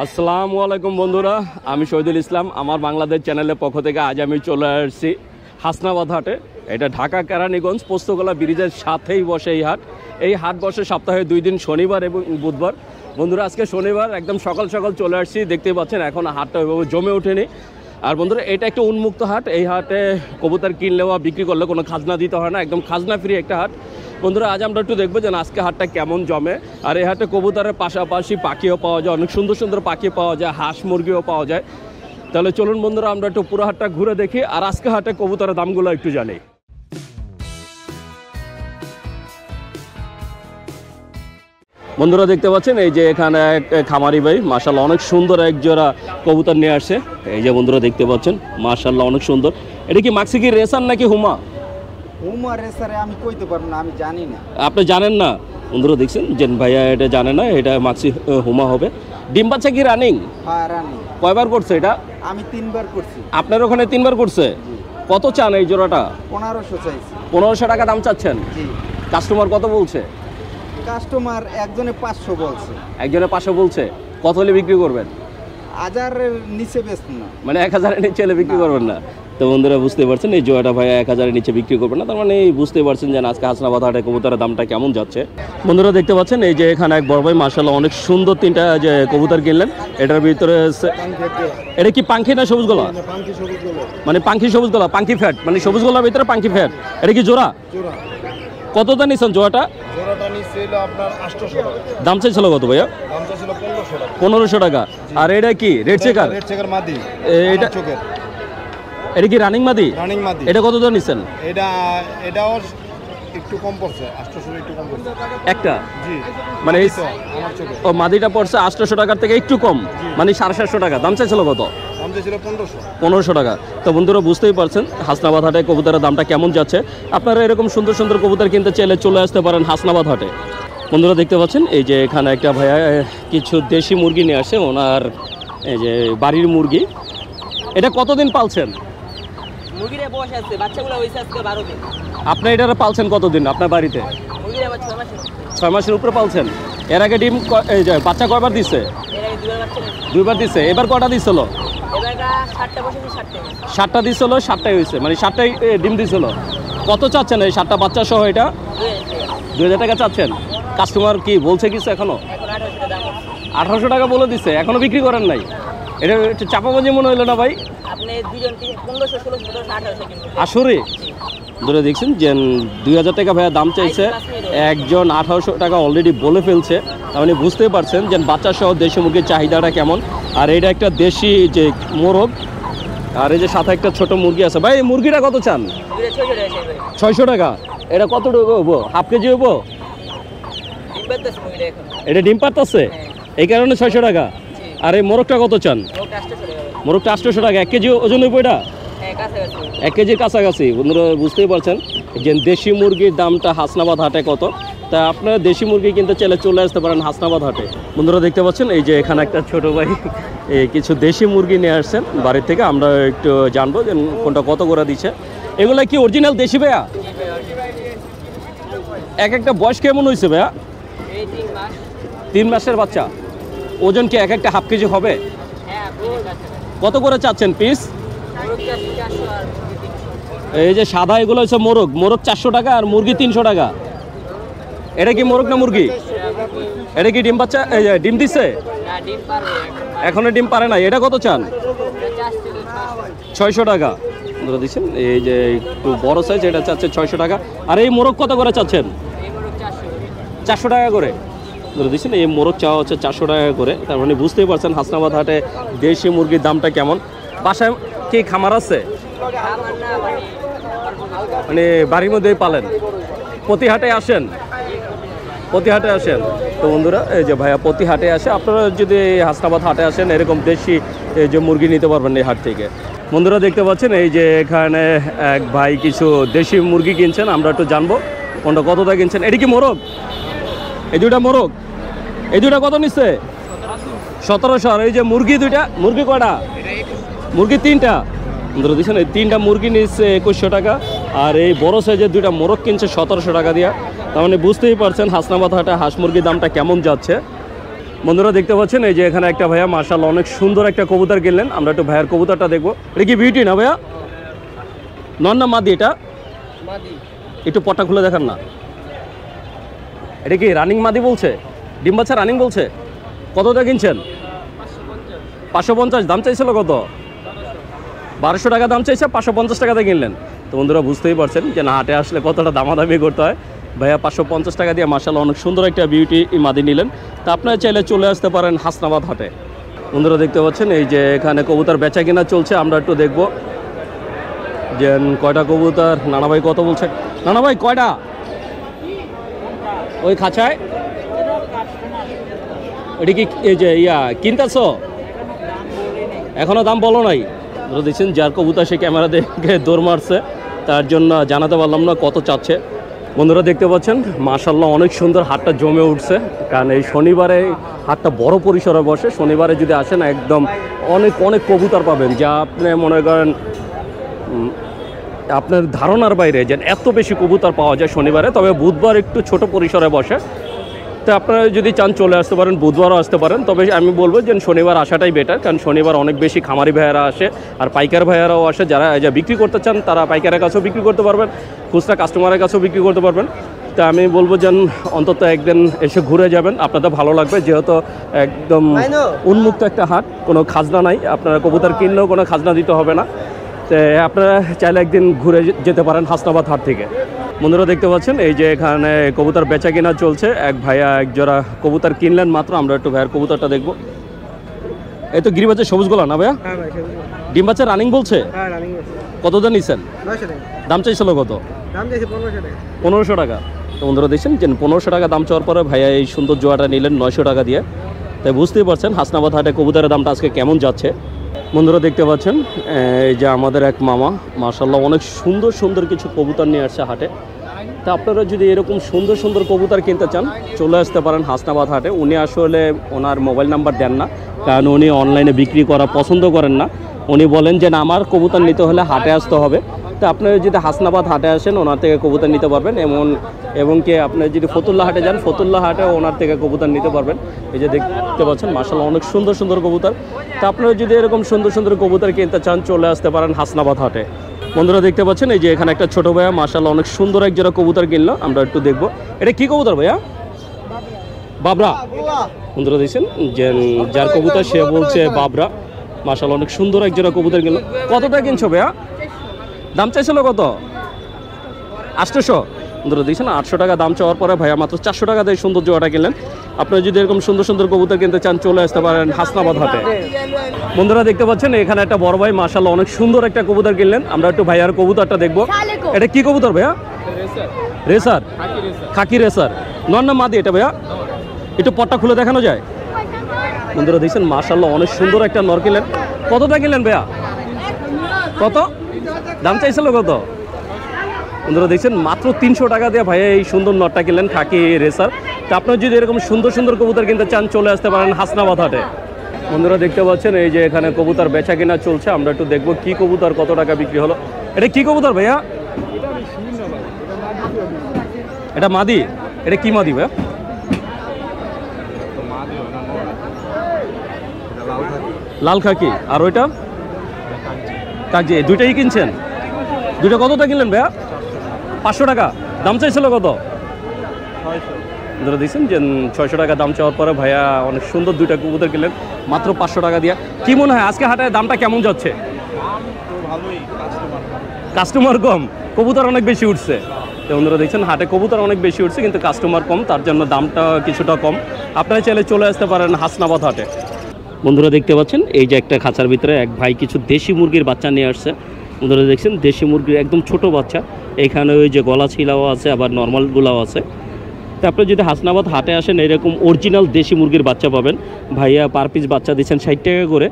আসসালামু আলাইকুম বন্ধুরা, আমি শহীদুল ইসলাম। আমার বাংলাদেশ চ্যানেলের পক্ষ থেকে আজ আমি চলে আসছি হাসনাবাদ হাটে। এটা ঢাকা কেরানীগঞ্জ পোস্তগোলা ব্রিজের সাথেই বসে এই হাট বসে সপ্তাহে 2 দিন, শনিবার এবং বুধবার। বন্ধুরা আজকে শনিবার, একদম সকাল সকাল চলে আসছি। দেখতেই পাচ্ছেন এখন হাটটা ওইভাবে জমে ওঠেনি। আর বন্ধুরা এটা একটা উন্মুক্ত হাট। এই হাটে কবুতর কিনলেও বিক্রি করলে কোনো খাজনা দিতে হয় না, একদম খাজনা ফ্রি একটা হাট। বন্ধুরা আজ আমরা একটু দেখবো যে আজকে হাটটা কেমন জমে। আর এই হাটে কবুতরের পাশাপাশি পাখিও পাওয়া যায়, অনেক সুন্দর সুন্দর পাখি পাওয়া যায়, হাঁস মুরগিও পাওয়া যায়। তাহলে চলুন বন্ধুরা আমরা একটু পুরো হাটটা ঘুরে দেখি আর আজকে হাটে কবুতরের দামগুলো একটু জানি। বন্ধুরা দেখতে পাচ্ছেন এই যে এখানে এক খামারি ভাই মাশাআল্লাহ অনেক সুন্দর এক জোড়া কবুতর নিয়ে আসছে। এই যে বন্ধুরা দেখতে পাচ্ছেন মাশাআল্লাহ অনেক সুন্দর। এটা কি মাক্সিকি রেসার নাকি হুমা? হুমা রেসারে আমি কইতে পারবো না, আমি জানি না। আপনি জানেন না? বন্ধুরা দেখছেন যে ভাইয়া এটা জানে না, এটা মাক্সি হুমা হবে। ডিম বাচ্চা কি রানিং? হ্যাঁ রানিং। কয়বার করছে এটা? আমি 3 বার করছি। আপনার ওখানে 3 বার করছে? কত চান এই জোড়াটা? 1500 চাইছি। 1500 টাকা দাম চাচ্ছেন? জি। কাস্টমার কত বলছে? কাস্টমার একজনে 500 বলছে। একজনে 500 বলছে। কত হলে বিক্রি করবেন? 1000 এর নিচে বেচবো না। মানে 1000 এর নিচে হলে বিক্রি করবেন না? তো বন্ধুরা বুঝতে পারছেন এই জোড়াটা ভাইয়া 1000 এর নিচে বিক্রি করবেন না। তার মানে বুঝতে পারছেন যে আজকে হাসনাবাদ হাটে কবুতরের দামটা কেমন যাচ্ছে। বন্ধুরা দেখতে পাচ্ছেন এই যে এখানে এক বড় ভাই মাশাআল্লাহ অনেক সুন্দর 3টা যে কবুতর কিনলেন। এটার ভিতরে এটা কি পাঙ্খি না সবুজ গলা? পাঙ্খি সবুজ গলা। মানে পাঙ্খি সবুজ গলা, পাঙ্খি ফ্যাট, মানে সবুজ গলার ভিতরে পাঙ্খি ফ্যাট। এটা কি জোড়া? জোড়া। কত দাম নিছেন জোড়াটা? জোড়াটা নিছিল আপনার 800 টাকা। দাম চাইছিল কত ভাইয়া? দাম চাইছিল 1500 টাকা। 1500 টাকা। আর এটা কি রেড চেকার? রেড চেকার মাদি। এটা চোখের। এটা কি রানিং মাদি? রানিং মাদি। এটা কত দাম নিছেন? এটাও একটু কম পড়ছে, 800 একটু কম পড়ছে একটা। জি। মানে এই আমার চোখে ও মাদিটা পড়ছে 800 টাকার থেকে একটু কম, মানে 750 টাকা। দাম চাইছিল কত? দাম চাইছিল 1500। 1500 টাকা। তো বন্ধুরা বুঝতেই পারছেন হাসনাবাদ হাটে কবুতরের দামটা কেমন যাচ্ছে। আপনারা এরকম সুন্দর সুন্দর কবুতর কিনতে চাইলে চলে আসতে পারেন হাসনাবাদ হাটে। বন্ধুরা দেখতে পাচ্ছেন এই যে এখানে একটা ভাইয়া কিছু দেশি মুরগি নিয়ে আসে, ওনার এই যে বাড়ির মুরগি। এটা কতদিন পালছেন? মুরগির বয়স আছে, বাচ্চাগুলো হইছে আজকে 12 দিন। আপনি এটা পালছেন কতদিন আপনার বাড়িতে? মুরগির আবার 6 মাসের। 6 মাসের উপরে পালছেন। এর আগে ডিম এই যে বাচ্চা কয়বার দিছে? এর আগে 2বার বাচ্চা দিছে। 2বার দিছে। এবার কয়টা দিছিল? এবারটা 7টা বসেছে, 7টা। 7টা দিছিল, 7টাই হয়েছে, মানে 7টাই ডিম দিছিল। কত চাচ্ছেন এই 7টা বাচ্চা সহ? এটা 2000 টাকা চাচ্ছেন। কাস্টমার কি বলছে কিছু এখনো? এখন 1800 টাকা দাম আছে। 1800 টাকা বলে দিছে, এখনো বিক্রি করেন নাই? এটা একটু চাপাবাজি মনে হইলো না ভাই? আপনি দুজন 1500, 1600, 1800 কিনবেন। আসলে ধরে দেখছেন যে 2000 টাকা ভাইয়া দাম চাইছে, একজন 1800 টাকা অলরেডি বলে ফেলছে। আপনি বুঝতেই পারছেন যে বাচ্চা সহ দেশি মুরগির চাহিদাটা কেমন। আর এটা একটা দেশি যে মোরগ, আর এই যে সাথে একটা ছোট মুরগি আছে। ভাই এই মুরগিটা কত চান? মুরগির 600 টাকা চাইবে। 600 টাকা। এটা কত টাকা হবো? হাফ কেজি হবো? ডিম পারতেছে মুরগিটা এখন। এটা ডিম পারতেছে, এই কারণে 600 টাকা। আর এই মোরগটা কত চান? ওটা 800 টাকা। মোরগটা 800 টাকা। 1 কেজি ওজন হইব এটা? হ্যাঁ কাছাকাছি। 1 কেজির কাছাকাছি। বন্ধুরা বুঝতেই পারছেন যে দেশি মুরগির দামটা হাসনাবাদ হাটে কত। তা আপনারা দেশি মুরগি কিনতে চাইলে চলে আসতে পারেন হাসনাবাদ হাটে। বন্ধুরা দেখতে পাচ্ছেন এই যে এখানে একটা ছোট ভাই কিছু দেশি মুরগি নিয়ে আসছেন বাড়ির থেকে। আমরা একটু জানবো যে কোনটা কত করে দিচ্ছে। এগুলো কি অরিজিনাল দেশি ভাইয়া? এক একটা বয়স কেমন হয়েছে ভাইয়া? এই 3 মাস। 3 মাসের বাচ্চা। ওজন কি এক একটা হাফ কেজি হবে? হ্যাঁ বহুত আছে। কত করে চাচ্ছেন পিস? মুরগ 400 আর মুরগি 300। এই যে সাদা এগুলো হচ্ছে মোরগ। মোরগ 400 টাকা আর মুরগি 300 টাকা। এটা কি মোরগ না মুরগি? এটা কি ডিম বাচ্চা ডিম দিচ্ছে? না ডিম পারবে এখনো ডিম পারে না। এটা কত চান? এটা 600 টাকা। ধরে দিচ্ছেন এই যে একটু বড় সাইজ, এটা চাচ্ছে 600 টাকা। আর এই মোরগ কত করে চাচ্ছেন? এই মুরগ 400। 400 টাকা করে। ধরে দিচ্ছেন এই মোরগ চাওয়া হচ্ছে 400 টাকা করে। তার মানে বুঝতেই পারছেন হাসনাবাদ হাটে দেশি মুরগির দামটা কেমন। বাসায় কি খামার আছে? আমার না মানে বাড়ির মধ্যেই পালেন? প্রতি হাটে আসেন? প্রতি হাটে আসেন। তো বন্ধুরা এই যে ভাইয়া প্রতি হাটে আসে। আপনারা যদি হাসনাবাদ হাটে আসেন এরকম দেশি এই যে মুরগি নিতে পারবেন এই হাট থেকে। বন্ধুরা দেখতে পাচ্ছেন এই যে এখানে এক ভাই কিছু দেশি মুরগি কিনছেন। আমরা একটু জানবো কোনটা কতটা কিনছেন। এটা কি মোরগ? এই দুইটা মোরগ। এই দুইটা কত নিচ্ছে? 1700। আর এই যে মুরগি দুইটা, মুরগি কয়টা? মুরগি 3টা। ধরে দিচ্ছেন এই 3টা মুরগি নিচ্ছে 2100 টাকা। আর এই বড় সাইজের 2টা মোরগ কিনছে 1700 টাকা দিয়া। তার মানে বুঝতেই পারছেন হাসনাবাদ হাটে হাঁস মুরগির দামটা কেমন যাচ্ছে। বন্ধুরা দেখতে পাচ্ছেন এই যে এখানে একটা ভাইয়া মাশাআল্লাহ অনেক সুন্দর একটা কবুতর কিনলেন। আমরা একটু ভাইয়ার কবুতরটা দেখবো। এটা কি বিউটি না ভাইয়া? নন না মাদি এটা? একটু পটা খুলে দেখান না। এটা কি রানিং মাদি বলছে? ডিম বাচ্চা রানিং বলছে? কতটা কিনছেন? 550। দাম চাইছিল কত? 1200 টাকা দাম চাইছে, 550 টাকাতে কিনলেন। তো বন্ধুরা বুঝতেই পারছেন যে না হাটে আসলে কতটা দামাদামি করতে হয়। ভাইয়া 550 টাকা দিয়ে মাশাআল্লাহ অনেক সুন্দর একটা বিউটি মাদি নিলেন। তা আপনারা চাইলে চলে আসতে পারেন হাসনাবাদ হাটে। বন্ধুরা দেখতে পাচ্ছেন এই যে এখানে কবুতর বেচা কিনা চলছে। আমরা একটু দেখব যে কয়টা কবুতর। নানা ভাই কত বলছে? নানা ভাই কয়টা ওই খাঁচায়? ওটা কি এই যে কিনতেছ? এখনো দাম বলো নাই। ধরে দেখছেন যার কবুতর সে ক্যামেরা দেখে দৌড় মারছে, তার জন্য জানাতে পারলাম না কত চাচ্ছে। বন্ধুরা দেখতে পাচ্ছেন মাশাআল্লাহ অনেক সুন্দর হাটটা জমে উঠছে। কারণ এই শনিবারে হাটটা বড় পরিসরে বসে। শনিবারে যদি আসেন একদম অনেক অনেক কবুতর পাবেন, যা আপনি মনে করেন আপনার ধারণার বাইরে যে এত বেশি কবুতর পাওয়া যায় শনিবারে। তবে বুধবার একটু ছোট পরিসরে বসে। তো আপনারা যদি চান চলে আসতে পারেন, বুধবারও আসতে পারেন। তবে আমি বলবো যে শনিবার আসাটাই বেটার, কারণ শনিবার অনেক বেশি খামারি ভাইয়ারা আসে আর পাইকার ভাইয়ারাও আসে। যারা যা বিক্রি করতে চান তারা পাইকারের কাছেও বিক্রি করতে পারবেন, খুচরা কাস্টমারের কাছেও বিক্রি করতে পারবেন। তা আমি বলবো যে অন্তত একদিন এসে ঘুরে যাবেন, আপনাদের ভালো লাগবে। যেহেতু একদম উন্মুক্ত একটা হাট, কোনো খাজনা নাই। আপনারা কবুতর কিনলেও কোনো খাজনা দিতে হবে না। তো আপনারা চাইলে একদিন ঘুরে যেতে পারেন হাসনাবাদ হাট থেকে। বন্ধুরা দেখতে পাচ্ছেন এই যে এখানে কবুতর বেচা কিনা চলছে। এক ভাইয়া এক জোড়া কবুতর কিনলেন মাত্র। আমরা একটু ভাইয়ার কবুতরটা দেখবো। এই তো গিরিবাচ্চা সবুজ গোলা না ভাইয়া? ডিম বাচ্চা রানিং বলছে? কত দাম নিচ্ছেন? দাম চাইছিল কত? 1500 টাকা। তো বন্ধুরা দেখছেন যে 1500 টাকা দাম চাওয়ার পরে ভাইয়া এই সুন্দর জোড়াটা নিলেন 900 টাকা দিয়ে। তাই বুঝতেই পারছেন হাসনাবাদ হাটে কবুতরের দামটা আজকে কেমন যাচ্ছে। বন্ধুরা দেখতে পাচ্ছেন এই যে আমাদের এক মামা মাশাআল্লাহ অনেক সুন্দর সুন্দর কিছু কবুতর নিয়ে আসছে হাটে। তা আপনারা যদি এরকম সুন্দর সুন্দর কবুতর কিনতে চান চলে আসতে পারেন হাসনাবাদ হাটে। উনি আসলে ওনার মোবাইল নাম্বার দেন না, কারণ উনি অনলাইনে বিক্রি করা পছন্দ করেন না। উনি বলেন যে না আমার কবুতর নিতে হলে হাটে আসতে হবে। তো আপনারা যদি হাসনাবাদ হাটে আসেন ওনার থেকে কবুতর নিতে পারবেন। এবং কি আপনারা যদি ফতুল্লা হাটে যান ফতুল্লা হাটে ওনার থেকে কবুতর নিতে পারবেন। এই যে দেখতে পাচ্ছেন মাশাআল্লাহ অনেক সুন্দর সুন্দর কবুতর। তা আপনারা যদি এরকম সুন্দর সুন্দর কবুতর কিনতে চান চলে আসতে পারেন হাসনাবাদ হাটে। বন্ধুরা দেখতে পাচ্ছেন এই যে এখানে একটা ছোট ভাইয়া মাশাআল্লাহ অনেক সুন্দর এক জোড়া কবুতর কিনলো। আমরা একটু দেখবো এটা কি কবুতর ভাইয়া? বাবরা। বন্ধুরা দেখছেন যে যার কবুতর সে বলছে বাবরা। মাশাআল্লাহ অনেক সুন্দর এক জোড়া কবুতর কিনলো। কতটা কিনছো ভাইয়া? দাম চাইছিল কত? 800। বন্ধুরা দেখছেন 800 টাকা দাম চাওয়ার পরে ভাইয়া মাত্র 400 টাকা দিয়ে সুন্দর জোড়াটা কিনলেন। আপনারা যদি এরকম সুন্দর সুন্দর কবুতর কিনতে চান চলে আসতে পারেন হাসনাবাদ হাটে। বন্ধুরা দেখতে পাচ্ছেন এখানে একটা বড় ভাই মাশাআল্লাহ অনেক সুন্দর একটা কবুতর কিনলেন। আমরা একটু ভাইয়ার কবুতরটা দেখবো। এটা কি কবুতর ভাইয়া? রেসার। খাকি রেসার। নর না মাদি এটা ভাইয়া? একটু পটটা খুলে দেখানো যায়? বন্ধুরা দেখছেন মাশাআল্লাহ অনেক সুন্দর একটা নর কিনলেন। কতটা কিনলেন ভাইয়া? কত দাম চাইছিল কত? বন্ধুরা দেখছেন মাত্র 300 টাকা দিয়ে ভাইয়া এই সুন্দর নটটা কিনলেন খাকি রেসার। তো আপনারা যদি এরকম সুন্দর সুন্দর কবুতর কিনতে চান চলে আসতে পারেন হাসনাবাদ হাটে। বন্ধুরা দেখতে পাচ্ছেন এই যে এখানে কবুতর বেচা কিনা চলছে। আমরা একটু দেখবো কি কবুতর কত টাকা বিক্রি হলো। এটা কি কবুতর ভাইয়া? এটা মাদি। এটা কি মাদি ভাইয়া? লাল খাকি। আর ওইটা কাজি। দুইটাই কিনছেন? দুইটা কতটা কিনলেন ভাইয়া? 500 টাকা। দাম চাইছিল কত? 600। দিচ্ছেন যে 600 টাকা দাম চাওয়ার পরে ভাইয়া অনেক সুন্দর দুইটা কবুতর কিনলেন মাত্র 500 টাকা দিয়ে। কি মনে হয় আজকে হাটে দামটা কেমন যাচ্ছে? কাস্টমার কম, কবুতর অনেক বেশি উঠছে। তো বন্ধুরা দেখছেন হাটে কবুতর অনেক বেশি উঠছে কিন্তু কাস্টমার কম, তার জন্য দামটা কিছুটা কম। আপনারা চাইলে চলে আসতে পারেন হাসনাবাদ হাটে। বন্ধুরা দেখতে পাচ্ছেন এই যে একটা খাঁচার ভিতরে এক ভাই কিছু দেশি মুরগির বাচ্চা নিয়ে আসছে। বন্ধুরা দেখছেন দেশি মুরগির একদম ছোট বাচ্চা। এখানে ওই যে গলা ছিলাও আছে আবার নর্মালগুলাও আছে। তো আপনি যদি হাসনাবাদ হাটে আসেন এরকম অরিজিনাল দেশি মুরগির বাচ্চা পাবেন। ভাইয়া পার পিস বাচ্চা দিচ্ছেন 60 টাকা করে।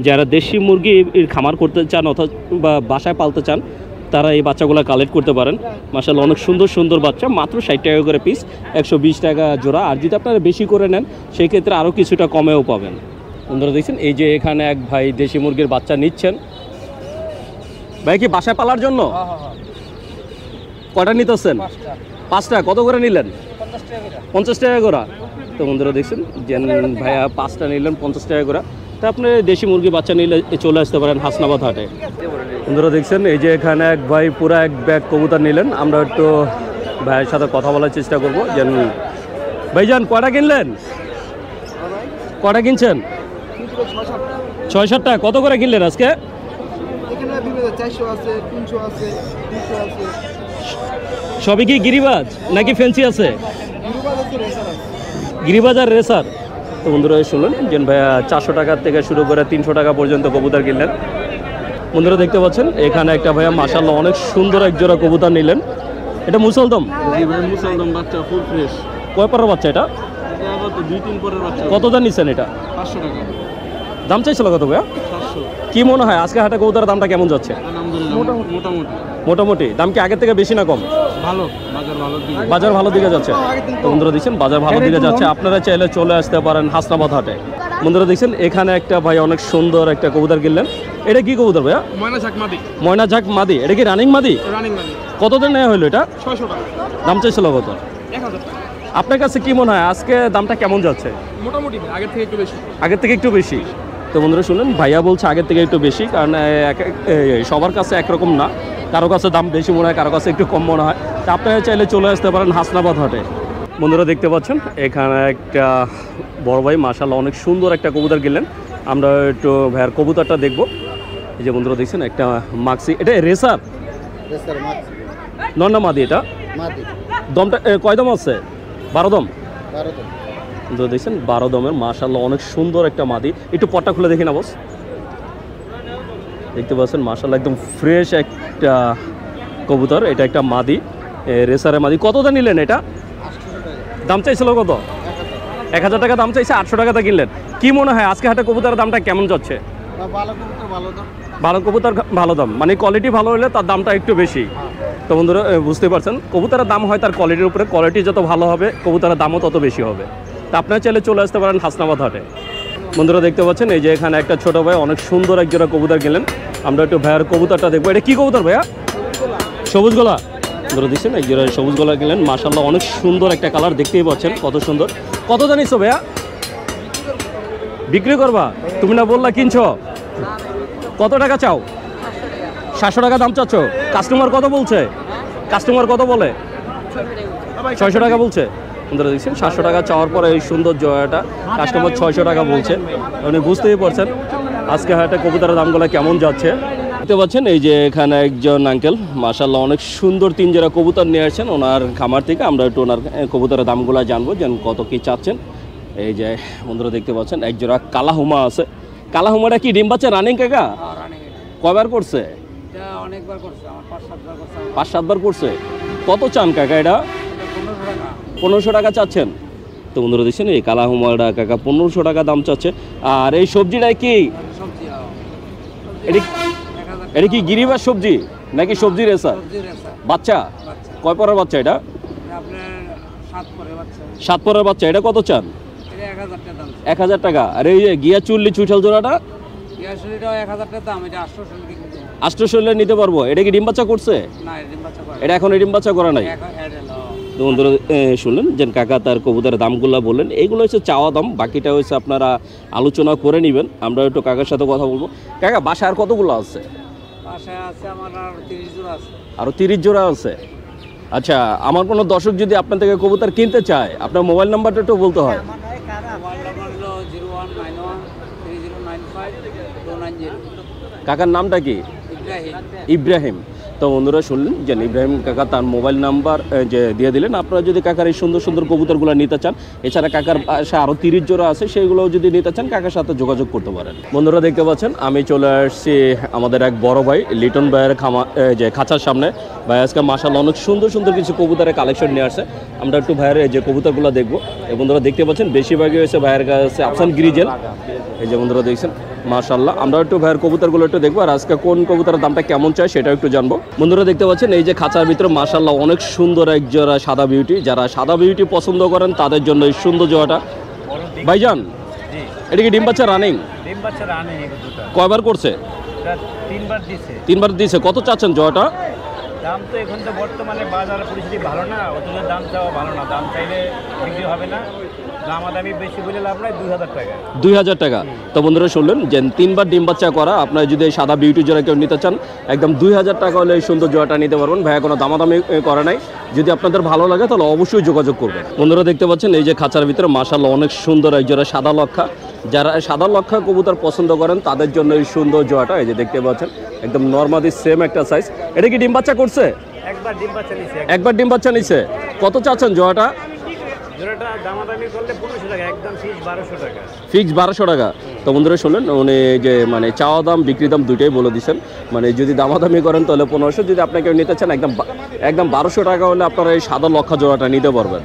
যারা দেশি মুরগির খামার করতে চান অথবা বাসায় পালতে চান তারা এই বাচ্চাগুলো কালেক্ট করতে পারেন। মাশাআল্লাহ অনেক সুন্দর সুন্দর বাচ্চা, মাত্র 60 টাকা করে পিস, 120 টাকা জোড়া। আর যদি আপনারা বেশি করে নেন সেই ক্ষেত্রে আরও কিছুটা কমেও পাবেন। বন্ধুরা দেখছেন এই যে এখানে এক ভাই দেশি মুরগির বাচ্চা নিচ্ছেন। ভাই কি বাসায় পালার জন্য? কয়টা নিতেছেন? 5টা। কত করে নিলেন? 50 টাকা করে। তো বন্ধুরা দেখছেন যে ভাইয়া 5টা নিলেন 50 টাকা করে। তা আপনি দেশি মুরগি বাচ্চা নিলে চলে আসতে পারেন হাসনাবাদ হাটে। বন্ধুরা দেখছেন এই যে এখানে এক ভাই পুরো এক ব্যাগ কবুতর নিলেন। আমরা একটু ভাইয়ের সাথে কথা বলার চেষ্টা করবো। যে ভাইজান কয়টা কিনলেন? কয়টা কিনছেন? 6-7টা। কত করে কিনলেন আজকে? সবই কি গিরিবাজ নাকি ফ্যান্সি আছে? গিরিবাজ আর রেসার। তো বন্ধুরা শুনলেন যে ভাইয়া 400 টাকা থেকে শুরু করে 300 টাকা পর্যন্ত কবুতর কিনলেন। বন্ধুরা দেখতে পাচ্ছেন এখানে একটা ভাইয়া মাশাআল্লাহ অনেক সুন্দর এক জোড়া কবুতর নিলেন। এটা মুসলদম? মুসলদম বাচ্চা ফুল ফ্রেশ। কয় পরের বাচ্চা এটা? 2-3 পরের বাচ্চা। কত দাম নিচ্ছেন এটা? 500 টাকা। দাম চাইছিল কত ভাইয়া? 700। কি মনে হয় আজকে হাটে কবুতরের দামটা কেমন যাচ্ছে? আলহামদুলিল্লাহ মোটামুটি। মোটামুটি। দাম কি আগের থেকে বেশি না কম? ভালো, বাজার ভালো দিকে। বাজার ভালো দিকে যাচ্ছে। তো বন্ধুরা দেখছেন বাজার ভালো দিকে যাচ্ছে। আপনারা চাইলে চলে আসতে পারেন হাসনাবাদ হাটে। বন্ধুরা দেখছেন এখানে একটা ভাই অনেক সুন্দর একটা কবুতর কিনলেন। এটা কি কবুতর ভাইয়া? ময়না ঝাক মাদি। ময়না ঝাক মাদি। এটা কি রানিং মাদি? রানিং মাদি। কত দিন নেওয়া হলো এটা? 600 টাকা। দাম চাইছিল কত? 1000 টাকা। আপনার কাছে কি মনে হয় আজকে দামটা কেমন যাচ্ছে? মোটামুটি আগের থেকে একটু বেশি। আগের থেকে একটু বেশি। তো বন্ধুরা শুনলেন ভাইয়া বলছে আগের থেকে একটু বেশি, কারণ সবার কাছে একরকম না। কারো কাছে দাম বেশি মনে হয়, কারো কাছে একটু কম মনে হয়। তা আপনারা চাইলে চলে আসতে পারেন হাসনাবাদ হাটে। বন্ধুরা দেখতে পাচ্ছেন এখানে একটা বড় ভাই মাশাআল্লাহ অনেক সুন্দর একটা কবুতর কিনলেন। আমরা একটু ভাইয়ার কবুতরটা দেখবো। এই যে বন্ধুরা দেখছেন একটা মাক্সি। এটা রেসার নন্না মাদি? এটা দমটা কয় দম আছে? 12 দম। বন্ধুরা দেখছেন 12 দমের মাশাআল্লাহ অনেক সুন্দর একটা মাদি। একটু পটটা খুলে দেখি না বস। দেখতে পাচ্ছেন মাশাআল্লাহ একদম ফ্রেশ একটা কবুতর। এটা একটা মাদি, রেসারের মাদি। কতটা নিলেন এটা? দাম চাইছিল কত? 1000 টাকা দাম চাইছে। 800 টাকাতে কিনলেন। কি মনে হয় আজকে হাটে কবুতরের দামটা কেমন যাচ্ছে? ভালো কবুতর ভালো দাম, মানে কোয়ালিটি ভালো হলে তার দামটা একটু বেশি। তো বন্ধুরা বুঝতে পারছেন কবুতরের দাম হয় তার কোয়ালিটির উপরে। কোয়ালিটি যত ভালো হবে কবুতরের দামও তত বেশি হবে। তা আপনারা চাইলে চলে আসতে পারেন হাসনাবাদ হাটে। বন্ধুরা দেখতে পাচ্ছেন এই যে এখানে একটা ছোট ভাই অনেক সুন্দর এক জোড়া কবুতর কিনলেন। আমরা একটু ভাইয়ার কবুতরটা দেখবো। এটা কি কবুতর ভাইয়া? সবুজ গলা। বন্ধুরা দেখছেন এই জোড়া সবুজ গলা কিনলেন। মাশাআল্লাহ অনেক সুন্দর একটা কালার, দেখতেই পাচ্ছেন কত সুন্দর। কত জানিস ভাইয়া? বিক্রি করবা? তুমি না বললা কিনছো? কত টাকা চাও? 700 টাকা দাম চাচ্ছ। কাস্টমার কত বলছে? কাস্টমার কত বলে? 600 টাকা বলছে। বন্ধুরা দেখছেন 700 টাকা চাওয়ার পরে এই সুন্দর জয়াটা কাস্টমার 600 টাকা বলছে। আপনি বুঝতেই পারছেন আজকে হাটে কবুতরের দামগুলো কেমন যাচ্ছে। দেখতে পাচ্ছেন এই যে এখানে একজন আঙ্কেল মাশাআল্লাহ অনেক সুন্দর 3 জোড়া কবুতর নিয়ে আসছেন ওনার খামার থেকে। আমরা একটু ওনার কবুতরের দামগুলো জানবো যে কত কি চাচ্ছেন। এই যে বন্ধুরা দেখতে পাচ্ছেন এক জোড়া কালা হুমা আছে। কালা হুমাটা কি ডিম বাচ্চা রানিং কাকা? কয়বার করছে? অনেকবার করছে, আমার 5-7 বার করছে। 5-7 বার করছে। কত চান কাকা এটা? 1500 টাকা চাচ্ছেন। তো বন্ধুরা দেখছেন এই কালা হুমাটা কাকা 1500 টাকা দাম চাচ্ছে। আর এই সবজিটা কি? এটা কি গিরিবাস সবজি নাকি সবজি রেসার? বাচ্চা কয় পরের বাচ্চা এটা? 7 পরের বাচ্চা। এটা কত চান? 1000 টাকা। আর এই যে গিয়া চুল্লি চুইঠাল জোড়াটা? 800 নিতে পারবো। এটা কি ডিম বাচ্চা করছে? এটা এখন ডিম বাচ্চা করা নাই। বন্ধুরা শুনলেন যে কাকা তার কবুতরের দামগুলো বললেন। এইগুলো হচ্ছে চাওয়া দাম, বাকিটা হচ্ছে আপনারা আলোচনা করে নেবেন। আমরা একটু কাকার সাথে কথা বলবো। কাকা বাসায় আর কতগুলো আছে? আরো 30 জোড়া আছে। আচ্ছা, আমার কোনো দর্শক যদি আপনার থেকে কবুতর কিনতে চায় আপনার মোবাইল নাম্বারটা একটু বলতে হয়। কাকার নামটা কি? ইব্রাহিম। তো বন্ধুরা শুনলেন যে ইব্রাহিম কাকা তার মোবাইল নাম্বার যে দিয়ে দিলেন। আপনারা যদি কাকার এই সুন্দর সুন্দর কবুতরগুলো নিতে চান, এছাড়া কাকার বাসায় আরও 30 জোড়া আছে, সেইগুলোও যদি নিতে চান কাকার সাথে যোগাযোগ করতে পারেন। বন্ধুরা দেখতে পাচ্ছেন আমি চলে আসছি আমাদের এক বড় ভাই লিটন ভাইয়ের যে খাঁচার সামনে। ভাই আজকে মাশাআল্লাহ অনেক সুন্দর সুন্দর কিছু কবুতরের কালেকশন নিয়ে আসছে। আমরা একটু ভাইয়ের যে কবুতরগুলো দেখবো। এই বন্ধুরা দেখতে পাচ্ছেন বেশিরভাগই হয়েছে ভাইয়ের কাছে আফসান গ্রিজেল। এই যে বন্ধুরা দেখছেন মাশাআল্লাহ। আমরা একটু ভাইয়ের কবুতরগুলো একটু দেখবো আর আজকে কোন কবুতরের দামটা কেমন চাই সেটা একটু জানবো। বন্ধুরা দেখতে পাচ্ছেন এই যে খাঁচার ভিতরে মাশাআল্লাহ অনেক সুন্দর এক জোড়া সাদা বিউটি। যারা সাদা বিউটি পছন্দ করেন তাদের জন্য এই সুন্দর জোড়াটা। ভাইজান এটা কি ডিম বাচ্চা রানিং? ডিম বাচ্চা রানিং। কয়বার করছে? 3 বার দিছে। 3 বার দিছে। কত চাচ্ছেন জোড়াটা? দাম তো এখন তো বর্তমানে বাজার পরিস্থিতি ভালো না, ওদের দাম চাওয়া ভালো না, দাম চাইলে বিক্রি হবে না, দামাদামি বেশি বলে লাভ নাই। 2000 টাকা। 2000 টাকা। তো বন্ধুরা শুনলেন যে 3বার ডিম বাচ্চা করা, আপনারা যদি এই সাদা বিউটি জোড়া কেউ নিতে চান একদম 2000 টাকা হলে এই সুন্দর জোড়াটা নিতে পারবেন। ভাইয়া কোনো দামাদামি করে নাই, যদি আপনাদের ভালো লাগে তাহলে অবশ্যই যোগাযোগ করবেন। বন্ধুরা দেখতে পাচ্ছেন এই যে খাঁচার ভিতরে মাশাআল্লাহ অনেক সুন্দর এক জোড়া সাদা লক্ষা, যারা সাদা লক্ষা কবুতর পছন্দ করেন তাদের জন্য এই সুন্দর জোড়াটা। এই যে দেখতে পাচ্ছেন একদম নরমালি সেম একটা সাইজ। এটা কি ডিম বাচ্চা করছে? একবার ডিম বাচ্চা নিছে। একবার ডিম বাচ্চা নিছে। কত চাচ্ছেন জোড়াটা? জোড়াটা দামাদামি করলে 1500 টাকা, একদম ফিক্স 1200 টাকা। ফিক্স 1200 টাকা। তো বন্ধুরা শুনলেন উনি যে মানে চাওয়া দাম বিক্রি দাম দুইটাই বলে দিচ্ছেন, মানে যদি দামাদামি করেন তাহলে 1500, যদি আপনাকে নিতে চান একদম 1200 টাকা হলে আপনারা এই সাদা লক্ষা জোড়াটা নিতে পারবেন।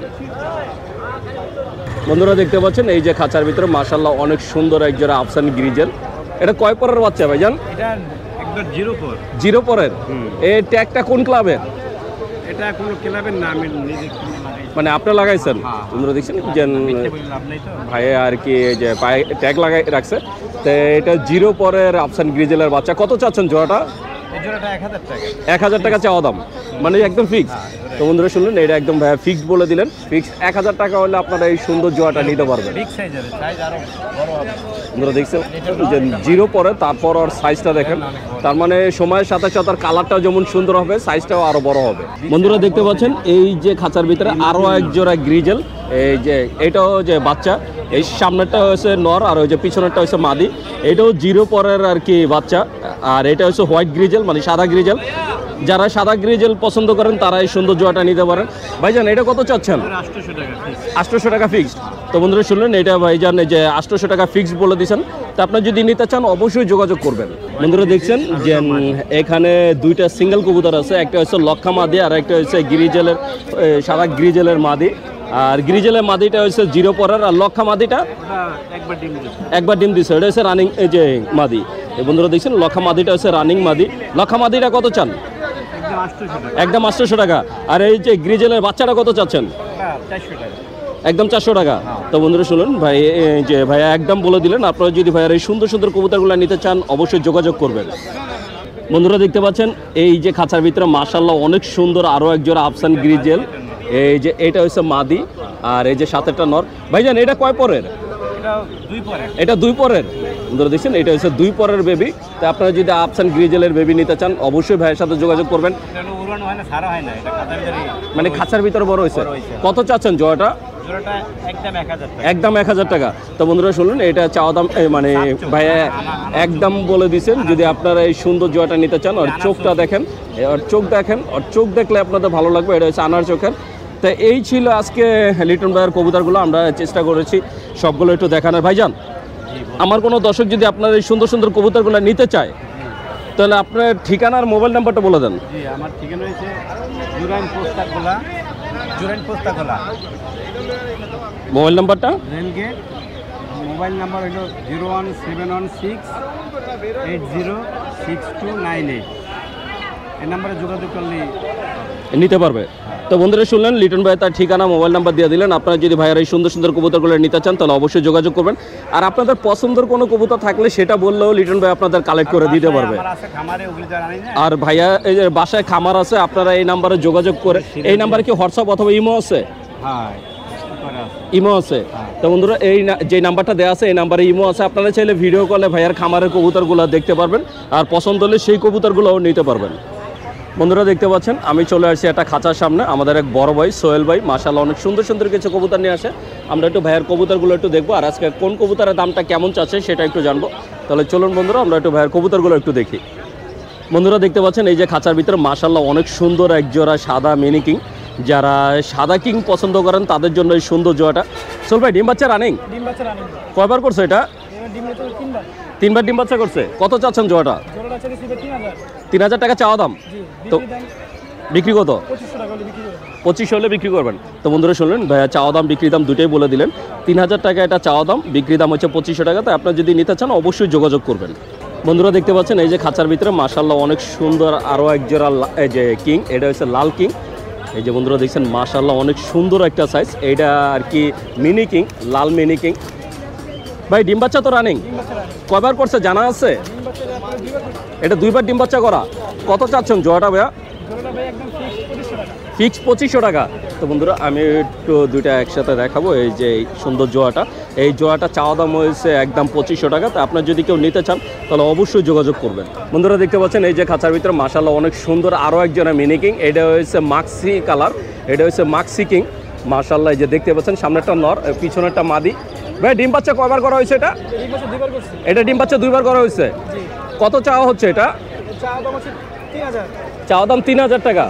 বন্ধুরা দেখতে পাচ্ছেন এই যে খাঁচার ভিতরে মাশাআল্লাহ অনেক সুন্দর এক জোড়া আফসান গ্রিজেল। এটা কয় পরের বাচ্চা ভাইজান? এটা একদম 0 পর। 0 পরের। এই ট্যাগটা কোন ক্লাবের? এটা কোনো ক্লাবের নাম নিজে মানে আপনি লাগাইছেন? বন্ধুরা দেখছেন যে ভাই আর কি যে পায়ে ট্যাগ লাগাই রাখছে। তো এটা 0 পরের আফসান গ্রিজেলের বাচ্চা। কত চাচ্ছেন জোড়াটা? এই জোড়াটা 1000 টাকা। 1000 টাকা চাওয়া দাম, মানে একদম ফিক্স। তো বন্ধুরা শুনলেন এটা একদম ভাইয়া ফিক্সড বলে দিলেন, ফিক্স 1000 টাকা হলে আপনারা এই সুন্দর জোড়াটা নিতে পারবেন। বিগ সাইজের, সাইজ আরো বড় হবে। বন্ধুরা দেখছেন যে 0 পরে, তারপর ওর সাইজটা দেখেন, তার মানে সময়ের সাথে সাথে কালারটাও যেমন সুন্দর হবে সাইজটাও আরো বড় হবে। বন্ধুরা দেখতে পাচ্ছেন এই যে খাঁচার ভিতরে আরো এক জোড়া গ্রিজেল। এই যে এটাও যে বাচ্চা, এই সামনেরটা হচ্ছে নর আর ওই যে পিছনেরটা হচ্ছে মাদি। এটাও 0 পরের আর কি বাচ্চা, আর এটা হচ্ছে হোয়াইট গ্রিজেল মানে সাদা গ্রিজেল। যারা সাদা গ্রিজেল পছন্দ করেন তারা এই সুন্দর জোড়াটা নিতে পারেন। ভাইজান এটা কত চাচ্ছেন? 800 টাকা ফিক্স। 800 টাকা ফিক্সড। তো বন্ধুরা শুনলেন এটা ভাইজান যে 800 টাকা ফিক্সড বলে দিয়েছেন। তো আপনার যদি নিতে চান অবশ্যই যোগাযোগ করবেন। বন্ধুরা দেখছেন যে এখানে দুইটা সিঙ্গেল কবুতর আছে, একটা হচ্ছে লক্ষা মাদি আর একটা হচ্ছে গ্রিজেলের সাদা গ্রিজেলের মাদি। আর গ্রিজেলের মাদিটা হচ্ছে 0 পরের, আর লক্ষা মাদিটা একবার ডিম দিচ্ছে, এটা হচ্ছে রানিং এই যে মাদি। এই বন্ধুরা দেখছেন লক্ষা মাদিটা হচ্ছে রানিং মাদি। লক্ষা মাদিটা কত চান? একদম 800 টাকা। আর এই যে গ্রিজেলের বাচ্চাটা কত চাচ্ছেন? 400 টাকা। একদম 400 টাকা। তো বন্ধুরা শুনুন ভাই এই যে ভাইয়া একদম বলে দিলেন, আপনারা যদি ভাইয়ার এই সুন্দর সুন্দর কবুতরগুলো নিতে চান অবশ্যই যোগাযোগ করবেন। বন্ধুরা দেখতে পাচ্ছেন এই যে খাঁচার ভিতরে মাশাআল্লাহ অনেক সুন্দর আরো এক জোড়া আফসান গ্রিজেল। এই যে এটা হচ্ছে মাদি আর এই যে সাথেরটা নর। ভাইজান এটা কয় পরের? এটা 2 পরের। বন্ধুরা দেখছেন এটা হচ্ছে 2 পরের বেবি। তো আপনারা যদি আফসান গ্রিজেলের বেবি নিতে চান অবশ্যই ভাইয়ের সাথে যোগাযোগ করবেন। মানে খাঁচার ভিতরে বড় হয়েছে। কত চাচ্ছেন জোড়াটা? একদম 1000 টাকা। তো বন্ধুরা শুনুন এটা চাওয়া দাম মানে ভাইয়া একদম বলে দিয়েছেন, যদি আপনারা এই সুন্দর জোড়াটা নিতে চান। আর চোখটা দেখেন, আর চোখ দেখেন, আর চোখ দেখলে আপনাদের ভালো লাগবে। এটা হচ্ছে আনার চোখের। তো এই ছিল আজকে লিটন ভাইয়ের কবুতরগুলো, আমরা চেষ্টা করেছি সবগুলো একটু দেখানোর। ভাইজান আমার কোনো দর্শক যদি আপনার এই সুন্দর সুন্দর কবুতরগুলো নিতে চায় তাহলে আপনার ঠিকানার মোবাইল নাম্বারটা বলে দেন। জি, আমার ঠিকানা হচ্ছে জুরাইন পোস্তাকোলা। মোবাইল নাম্বারটা? রেলগেট। মোবাইল নাম্বার হলো 01716806298। এই নাম্বারে যোগাযোগ করলে নিতে পারবে। তো বন্ধুরা শুনলেন লিটন ভাই তার ঠিকানা মোবাইল নাম্বার দিয়ে দিলেন। আপনারা যদি ভাইয়ের এই সুন্দর সুন্দর কবুতরগুলো নিতে চান তাহলে অবশ্যই যোগাযোগ করবেন। আর আপনাদের পছন্দের কোনো কবুতর থাকলে সেটা বললেও লিটন ভাই আপনাদের কালেক্ট করে দিতে পারবে। আর ভাইয়া এই যে বাসায় খামার আছে, আপনারা এই নাম্বারে যোগাযোগ করে, এই নাম্বারে কি হোয়াটসঅ্যাপ অথবা ইমো আছে? হ্যাঁ, ইমো আছে। তো বন্ধুরা এই যে নাম্বারটা দেওয়া আছে এই নাম্বারে ইমো আছে, আপনারা চাইলে ভিডিও কলে ভাইয়ার খামারের কবুতরগুলো দেখতে পারবেন, আর পছন্দ হলে সেই কবুতরগুলোও নিতে পারবেন। বন্ধুরা দেখতে পাচ্ছেন আমি চলে আসছি একটা খাঁচার সামনে। আমাদের এক বড় ভাই সোহেল ভাই মাশাআল্লাহ অনেক সুন্দর সুন্দর কিছু কবুতর নিয়ে আসে। আমরা একটু ভাইয়ের কবুতরগুলো একটু দেখবো, আর আজকে কোন কবুতরের দামটা কেমন চাচ্ছে সেটা একটু জানবো। তাহলে চলুন বন্ধুরা আমরা একটু ভাইয়ের কবুতরগুলো একটু দেখি। বন্ধুরা দেখতে পাচ্ছেন এই যে খাঁচার ভিতরে মাশাআল্লাহ অনেক সুন্দর এক জোড়া সাদা মিনি কিং। যারা সাদা কিং পছন্দ করেন তাদের জন্য এই সুন্দর জোড়াটা। সোহেল ভাই ডিম বাচ্চা রানিং? কয়বার করছে এটা? 3বার ডিম বাচ্চা করছে। কত চাচ্ছেন জোড়াটা? 3000 টাকা চাওয়া দাম। তো বিক্রি কত? 2500 হলে বিক্রি করবেন। তো বন্ধুরা শুনলেন ভাইয়া চাওয়া দাম বিক্রি দাম দুটোই বলে দিলেন। 3000 টাকা এটা চাওয়া দাম, বিক্রি দাম হচ্ছে 2500 টাকা। তো আপনারা যদি নিতে চান অবশ্যই যোগাযোগ করবেন। বন্ধুরা দেখতে পাচ্ছেন এই যে খাঁচার ভিতরে মাশাআল্লাহ অনেক সুন্দর আরও এক জোড়া এই যে কিং, এটা হচ্ছে লাল কিং। এই যে বন্ধুরা দেখছেন মাশাআল্লাহ অনেক সুন্দর একটা সাইজ। এইটা আর কি মিনি কিং, লাল মিনি কিং। ভাই ডিম বাচ্চা তো রানিং? কয়বার করছে জানা আছে? এটা 2বার ডিম বাচ্চা করা। কত চাচ্ছেন জোড়াটা ভাইয়া? ফিক্স 2500 টাকা। তো বন্ধুরা আমি একটু দুইটা একসাথে দেখাবো। এই যে এই সুন্দর জোড়াটা, এই জোড়াটা চাওয়া দাম হয়েছে একদম 2500 টাকা। তো আপনার যদি কেউ নিতে চান তাহলে অবশ্যই যোগাযোগ করবেন। বন্ধুরা দেখতে পাচ্ছেন এই যে খাঁচার ভিতরে মাশাআল্লাহ অনেক সুন্দর আরও একজনের মিনি কিং। এটা হয়েছে মাক্সি কালার, এটা হচ্ছে মাক্সি কিং মাশাআল্লাহ। এই যে দেখতে পাচ্ছেন সামনেরটা নর, পিছনেরটা মাদি। ভাই ডিম বাচ্চা কয়বার করা হয়েছে এটা? এটা ডিম বাচ্চা 2বার করা হয়েছে। কত চাওয়া হচ্ছে এটা? চাওয়া দাম 3000 টাকা।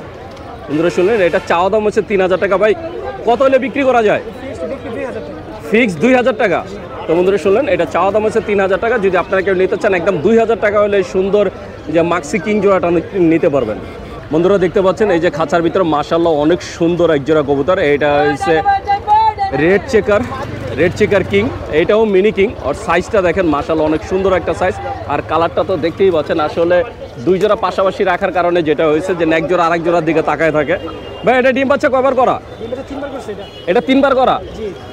বন্ধুরা শুনলেন, এটা চাওয়া দাম হচ্ছে 3000 টাকা। ভাই কত হলে বিক্রি করা যায়? ফিক্স 2000 টাকা। তো বন্ধুরা শুনলেন, এটা চাওয়া দাম হচ্ছে 3000 টাকা। যদি আপনারা কেউ নিতে চান একদম 2000 টাকা হলে সুন্দর যে মাক্সি কিং জোড়াটা নিতে পারবেন। বন্ধুরা দেখতে পাচ্ছেন এই যে খাঁচার ভিতরে মাশাআল্লাহ অনেক সুন্দর এক জোড়া কবুতর। এটা হচ্ছে রেড চেকার কিং, এইটাও মিনি কিং। আর সাইজটা দেখেন মাশাআল্লাহ অনেক সুন্দর একটা সাইজ। আর কালারটা তো দেখতেই পাচ্ছেন। আসলে দুই জোড়া পাশাপাশি রাখার কারণে যেটা হয়েছে যে এক জোড়া আরেক জোড়ার দিকে তাকায় থাকে। ভাই এটা ডিম বাচ্চা কয়বার করা? এটা 3বার করা।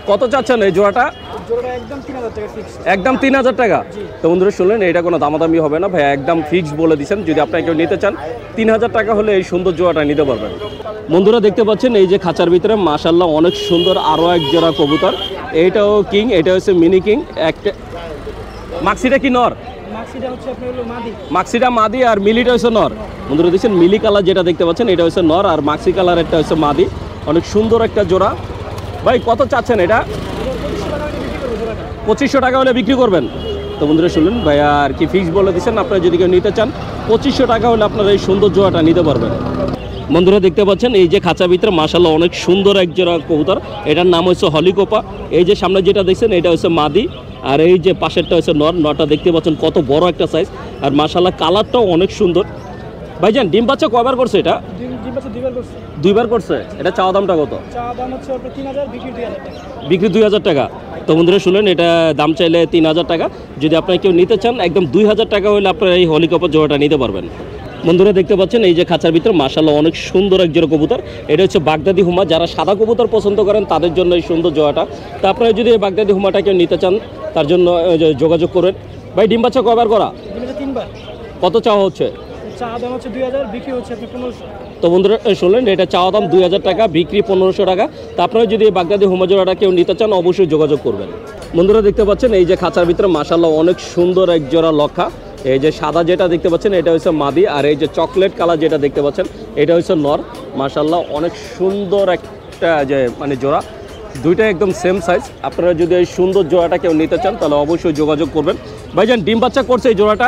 কত চাচ্ছেন এই জোড়াটা? একদম 3000 টাকা। তো বন্ধুরা শুনলেন, এটা কোনো দামাদামি হবে না ভাই, একদম ফিক্স বলে দিচ্ছেন। যদি আপনারা কেউ নিতে চান 3000 টাকা হলে এই সুন্দর জোড়াটা নিতে পারবেন। বন্ধুরা দেখতে পাচ্ছেন এই যে খাঁচার ভিতরে মাশাআল্লাহ অনেক সুন্দর আরও এক জোড়া কবুতর। এইটাও কিং, এটা হচ্ছে মিনি কিং। একটা মাক্সিটা কি নর? মাক্সিটা মাদি আর মিলিটা হচ্ছে নর। বন্ধুরা দেখছেন মিলি কালার যেটা দেখতে পাচ্ছেন এটা হচ্ছে নর, আর মাক্সি কালার একটা হচ্ছে মাদি। অনেক সুন্দর একটা জোড়া। ভাই কত চাচ্ছেন এটা? 2500 টাকা হলে বিক্রি করবেন। তো বন্ধুরা শুনলেন ভাই আর কি ফিক্স বলে দিচ্ছেন। আপনারা যদি কেউ নিতে চান 2500 টাকা হলে আপনারা এই সুন্দর জোড়াটা নিতে পারবেন। বন্ধুরা দেখতে পাচ্ছেন এই যে খাঁচা ভিতরে মাশাআল্লাহ অনেক সুন্দর এক জোড়া কবুতর। এটার নাম হচ্ছে হলিকোপা। এই যে সামনে যেটা দেখছেন এটা হচ্ছে মাদি, আর এই যে পাশেরটা হচ্ছে নর। নরটা দেখতে পাচ্ছেন কত বড় একটা সাইজ, আর মাশাআল্লাহ কালারটাও অনেক সুন্দর। ভাইজান ডিম বাচ্চা কয়বার করছে এটা? 2বার করছে। এটা চাওয়া দামটা কত? বিক্রি 2000 টাকা। তো বন্ধুরা শুনলেন, এটা দাম চাইলে 3000 টাকা। যদি আপনারা কেউ নিতে চান একদম 2000 টাকা হলে আপনারা এই হলিকপার জোড়াটা নিতে পারবেন। বন্ধুরা দেখতে পাচ্ছেন এই যে খাঁচার ভিতরে মাশাআল্লাহ অনেক সুন্দর এক জোড়া কবুতর। এটা হচ্ছে বাগদাদি হুমা। যারা সাদা কবুতর পছন্দ করেন তাদের জন্য এই সুন্দর জোড়াটা। তো আপনারা যদি এই বাগদাদি হুমাটা কেউ নিতে চান তার জন্য যোগাযোগ করেন। ভাই ডিম বাচ্চা কয়বার করা? 3বার। কত চাওয়া হচ্ছে? চাওয়া দাম হচ্ছে 2000, বিক্রি হচ্ছে 1500। তো বন্ধুরা শুনলেন, এটা চাওয়া দাম 2000 টাকা, বিক্রি 1500 টাকা। তা আপনারা যদি এই বাগদাদি হুমা জোড়াটা কেউ নিতে চান অবশ্যই যোগাযোগ করবেন। বন্ধুরা দেখতে পাচ্ছেন এই যে খাঁচার ভিতরে মাশাআল্লাহ অনেক সুন্দর এক জোড়া লক্ষা। এই যে সাদা যেটা দেখতে পাচ্ছেন এটা হচ্ছে মাদি, আর এই যে চকলেট কালার যেটা দেখতে পাচ্ছেন এটা হচ্ছে নর। মাশাআল্লাহ অনেক সুন্দর একটা যে মানে জোড়া, দুইটা একদম সেম সাইজ। আপনারা যদি এই সুন্দর জোড়াটা কেউ নিতে চান তাহলে অবশ্যই যোগাযোগ করবেন। ভাইজান ডিম বাচ্চা করছে এই জোড়াটা?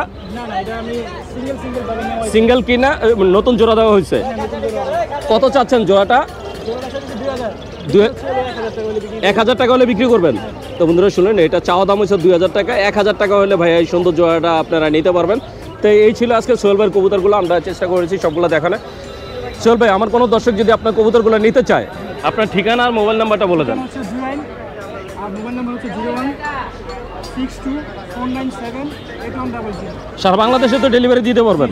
সিঙ্গেল কিনা নতুন জোড়া দেওয়া হয়েছে? কত চাচ্ছেন জোড়াটা? 1000 টাকা হলে বিক্রি করবেন। তো বন্ধুরা শুনলেন, এটা চাওয়া দাম হচ্ছে 2000 টাকা। 1000 টাকা হলে ভাই এই সুন্দর জোড়াটা আপনারা নিতে পারবেন। তো এই ছিল আজকে সোহেল ভাইয়ের কবুতরগুলো। আমরা চেষ্টা করেছি সবগুলো দেখানো। সোহেল ভাই, আমার কোনো দর্শক যদি আপনার কবুতরগুলো নিতে চায় আপনার ঠিকানা আর মোবাইল নাম্বারটা বলে দেন। সারা বাংলাদেশে তো ডেলিভারি দিতে পারবেন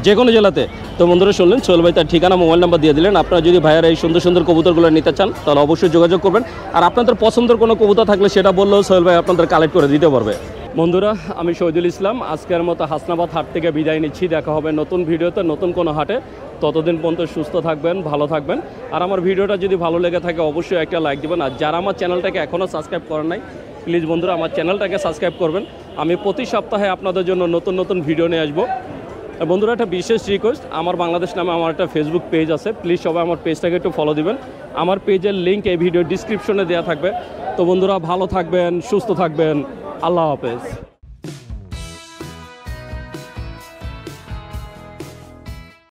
যে কোনো জেলাতে। তো বন্ধুরা শুনলেন, সোহেল ভাই তার ঠিকানা মোবাইল নাম্বার দিয়ে দিলেন। আপনারা যদি ভাইয়ার এই সুন্দর সুন্দর কবুতরগুলো নিতে চান তাহলে অবশ্যই যোগাযোগ করবেন। আর আপনাদের পছন্দের কোনো কবুতর থাকলে সেটা বললেও সোহেল ভাই আপনাদের কালেক্ট করে দিতে পারবে। বন্ধুরা আমি শহীদুল ইসলাম আজকের মতো হাসনাবাদ হাট থেকে বিদায় নিচ্ছি। দেখা হবে নতুন ভিডিওতে নতুন কোনো হাটে। ততদিন পর্যন্ত সুস্থ থাকবেন, ভালো থাকবেন। আর আমার ভিডিওটা যদি ভালো লেগে থাকে অবশ্যই একটা লাইক দিবেন। আর যারা আমার চ্যানেলটাকে এখনও সাবস্ক্রাইব করেন নাই প্লিজ বন্ধুরা আমার চ্যানেলটাকে সাবস্ক্রাইব করবেন। আমি প্রতি সপ্তাহে আপনাদের জন্য নতুন নতুন ভিডিও নিয়ে আসবো। বন্ধুরা একটা বিশেষ রিকোয়েস্ট, আমার বাংলাদেশ নামে আমার একটা ফেসবুক পেজ আছে, প্লিজ সবাই আমার পেজটাকে একটু ফলো দিবেন। আমার পেজের লিঙ্ক এই ভিডিও ডিসক্রিপশনে দেওয়া থাকবে। তো বন্ধুরা ভালো থাকবেন, সুস্থ থাকবেন। আল্লাহ হাফেজ।